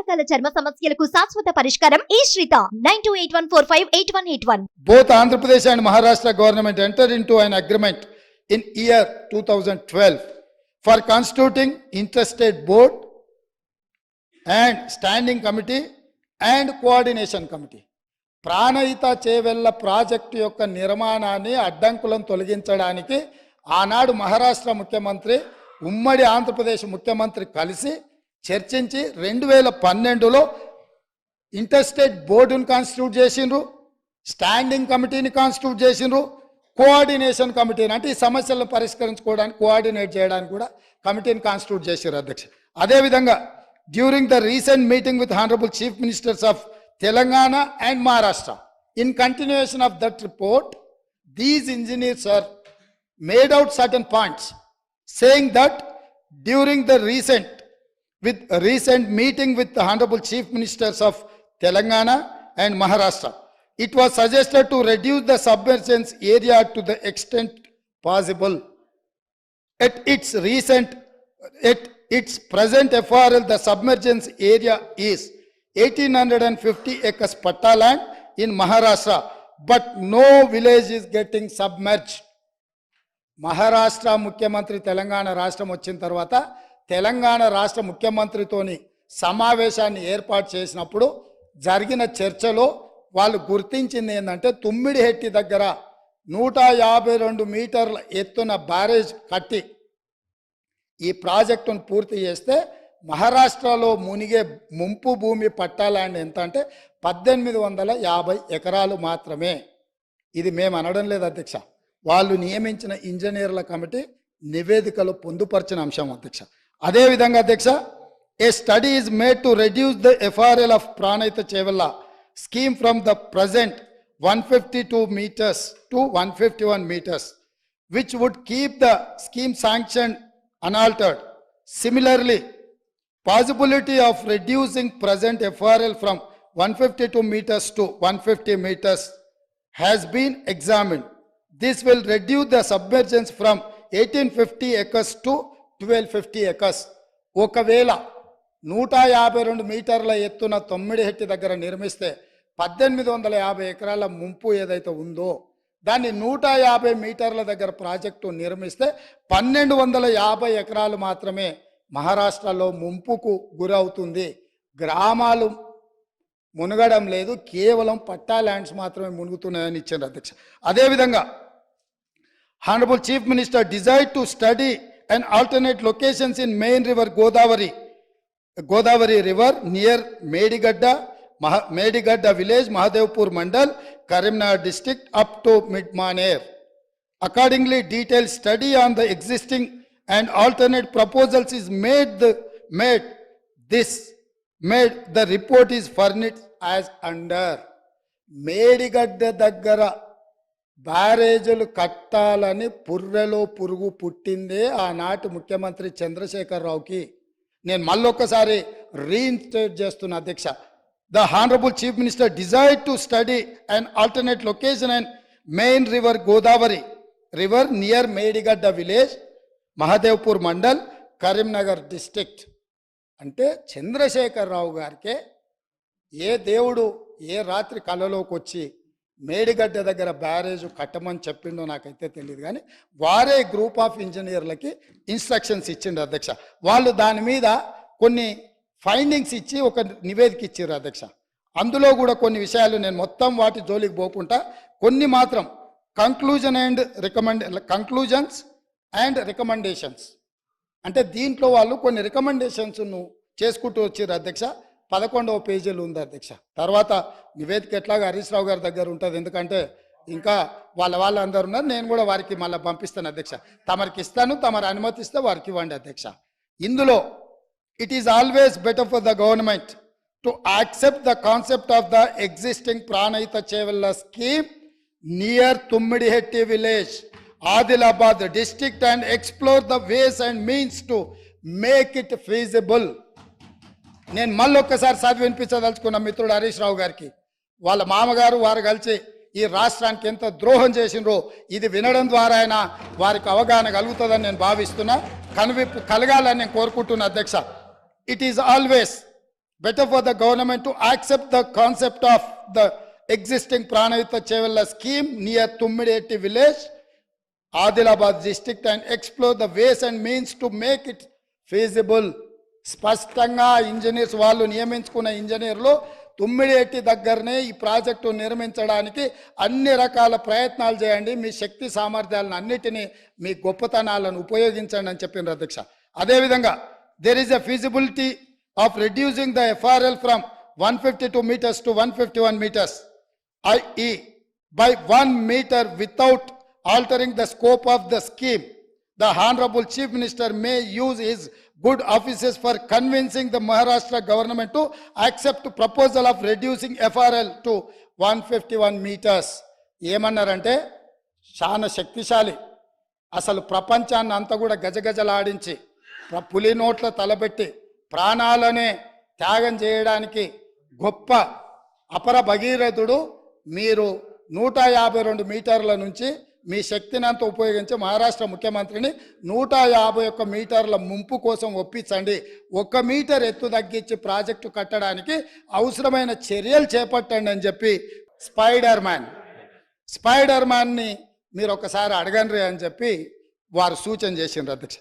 రకాల చర్మ సమస్యలకు శాశ్వత పరిష్కారం ఈ శ్రీత 9281458181. Both Andhra Pradesh and Maharashtra government entered into an agreement in year 2012 for constituting interstate board and standing committee and coordination committee. Pranahita Chevella project యొక్క నిర్మాణాన్ని అడ్డంకులను తొలగించడానికి ఆనాడు మహారాష్ట్ర ముఖ్యమంత్రి ఉమ్మడి ఆంధ్రప్రదేశ్ ముఖ్యమంత్రి కలిసి చర్చించి 2012లో ఇంటర్స్టేట్ బోర్డును కాన్స్టిట్యూట్ చేసిండ్రు, స్టాండింగ్ కమిటీని కాన్స్టిట్యూట్ చేసిండ్రు, కోఆర్డినేషన్ కమిటీని అంటే ఈ సమస్యలను పరిష్కరించుకోవడానికి కోఆర్డినేట్ చేయడానికి కూడా కమిటీని కాన్స్టిట్యూట్ చేశారు అధ్యక్ష. అదేవిధంగా during the recent meeting with honourable chief ministers of Telangana and Maharashtra. In continuation of that report, these engineers are made out certain points, saying that during the recent meeting with the Honorable Chief Ministers of Telangana and Maharashtra, it was suggested to reduce the submergence area to the extent possible. At its present FRL, the submergence area is 1850 acres patta land in Maharashtra, but no village is getting submerged. Maharashtra ముఖ్యమంత్రి తెలంగాణ రాష్ట్రం వచ్చిన తర్వాత తెలంగాణ రాష్ట్ర ముఖ్యమంత్రితోని సమావేశాన్ని ఏర్పాటు చేసినప్పుడు జరిగిన చర్చలో వాళ్ళు గుర్తించింది ఏంటంటే తుమ్మిడిహెట్టి దగ్గర 152 మీటర్ల ఎత్తున బ్యారేజ్ కట్టి ఈ ప్రాజెక్టును పూర్తి చేస్తే మహారాష్ట్రలో మునిగే ముంపు భూమి పట్టా ల్యాండ్ ఎంత అంటే 1850 ఎకరాలు మాత్రమే. ఇది మేము అనడం లేదు అధ్యక్ష, వాళ్ళు నియమించిన ఇంజనీర్ల కమిటీ నివేదికలో పొందుపరిచిన అంశం అధ్యక్ష. అదేవిధంగా అధ్యక్ష, a study is made to reduce the FRL of Pranahita Chevella scheme from the present 152 meters to 151 meters, which would keep the scheme sanctioned unaltered. Similarly, possibility of reducing present FRL from 152 meters to 150 meters has been examined. This will reduce the submergence from 1850 acres to 1250 acres. ఒకవేళ 152 మీటర్ల ఎత్తున తొమ్మిడిహెట్టి దగ్గర నిర్మిస్తే 1850 ఎకరాల ముంపు ఏదైతే ఉందో దాన్ని 150 మీటర్ల దగ్గర ప్రాజెక్టు నిర్మిస్తే 1250 ఎకరాలు మాత్రమే మహారాష్ట్రలో ముంపుకు గురవుతుంది. గ్రామాలు మునగడం లేదు, కేవలం పట్టా ల్యాండ్స్ మాత్రమే మునుగుతున్నాయని ఇచ్చారు అధ్యక్ష. అదేవిధంగా honourable chief minister desired to study and alternate locations in main river Godavari river near Medigadda village, Mahadevpur mandal, Karimnagar district up to Mid-Maner. Accordingly, detailed study on the existing and alternate proposals is made. The report is furnished as under. Medigadda దగ్గర బ్యారేజీలు కట్టాలని పుర్రెలో పురుగు పుట్టిందే ఆనాటి ముఖ్యమంత్రి చంద్రశేఖరరావుకి. నేను మళ్ళొక్కసారి reinstate చేస్తున్న అధ్యక్ష. The Honorable Chief Minister desired to study an alternate location and main river Godavari river near Medigadda village, Mahadevpur Mandal, Karimnagar district. అంటే చంద్రశేఖరరావు గారికే ఏ దేవుడు ఏ రాత్రి కళ్ళలోకి వచ్చి మేడిగడ్డ దగ్గర బ్యారేజ్ కట్టమని చెప్పిండో నాకైతే తెలియదు, కానీ వారే గ్రూప్ ఆఫ్ ఇంజనీర్లకి ఇన్స్ట్రక్షన్స్ ఇచ్చిండ్రు అధ్యక్ష. వాళ్ళు దాని మీద కొన్ని ఫైండింగ్స్ ఇచ్చి ఒక నివేదిక ఇచ్చారు అధ్యక్ష. అందులో కూడా కొన్ని విషయాలు నేను మొత్తం వాటి జోలికి పోకుండా కొన్ని మాత్రం కంక్లూజన్స్ అండ్ రికమెండేషన్స్ అంటే దీంట్లో వాళ్ళు కొన్ని రికమెండేషన్స్ను చేసుకుంటూ వచ్చారు అధ్యక్ష. 11వ పేజీలు ఉంది అధ్యక్ష. తర్వాత నివేదిక ఎట్లాగా హరీష్ రావు గారి దగ్గర ఉంటుంది, ఎందుకంటే ఇంకా వాళ్ళందరూ ఉన్నారు, నేను కూడా వారికి మళ్ళీ పంపిస్తాను అధ్యక్ష. తమరికి ఇస్తాను, తమరు అనుమతిస్తే వారికి ఇవ్వండి అధ్యక్ష. ఇందులో it is always better for the government to accept the concept of the existing Pranahita Chevella scheme near Tummidihetti village, Adilabad district, and explore the ways and means to make it feasible. నేను మళ్ళొక్కసారి చదివి వినిపించదలుచుకున్న మిత్రుడు హరీష్ రావు గారికి, వాళ్ళ మామగారు వారు కలిసి ఈ రాష్ట్రానికి ఎంత ద్రోహం చేసినరో ఇది వినడం ద్వారా అయినా వారికి అవగాహన కలుగుతుందని నేను భావిస్తున్నా. కనువిప్పు కలగాలని నేను కోరుకుంటున్నా అధ్యక్ష. It is always better for the government to accept the concept of the existing Pranayuta Chevella scheme near Tummideti village, Adilabad district, and explore the ways and means to make it feasible. స్పష్టంగా engineers వాళ్ళు నియమించుకున్న ఇంజనీర్లు తుమ్మిడేటి దగ్గరనే ఈ project నిర్మించడానికి అన్ని రకాల ప్రయత్నాలు చేయండి, మీ శక్తి సామర్థ్యాలను అన్నిటినీ మీ గొప్పతనాలను ఉపయోగించండి అని చెప్పిండ్రు అధ్యక్ష. అదేవిధంగా there is a feasibility of reducing the FRL from 152 meters to 151 meters, i.e. by 1 meter without altering the scope of the scheme. The Honorable Chief Minister may use his good offices for convincing the Maharashtra government to accept proposal of reducing FRL to 151 meters. ఏమన్నారంటే చాలా శక్తిశాలి, అసలు ప్రపంచాన్ని అంతా కూడా గజగజలాడించి పులి నోట్ల తలబెట్టి ప్రాణాలనే త్యాగం చేయడానికి గొప్ప అపర భగీరథుడు. మీరు 152 మీటర్ల నుంచి మీ శక్తిని అంతా ఉపయోగించి మహారాష్ట్ర ముఖ్యమంత్రిని 151 మీటర్ల ముంపు కోసం ఒప్పించండి, 1 మీటర్ ఎత్తు తగ్గించి ప్రాజెక్టు కట్టడానికి అవసరమైన చర్యలు చేపట్టండి అని చెప్పి స్పైడర్ మ్యాన్ని మీరు ఒకసారి అడగండి అని చెప్పి వారు సూచన చేసిండ్రు అధ్యక్ష.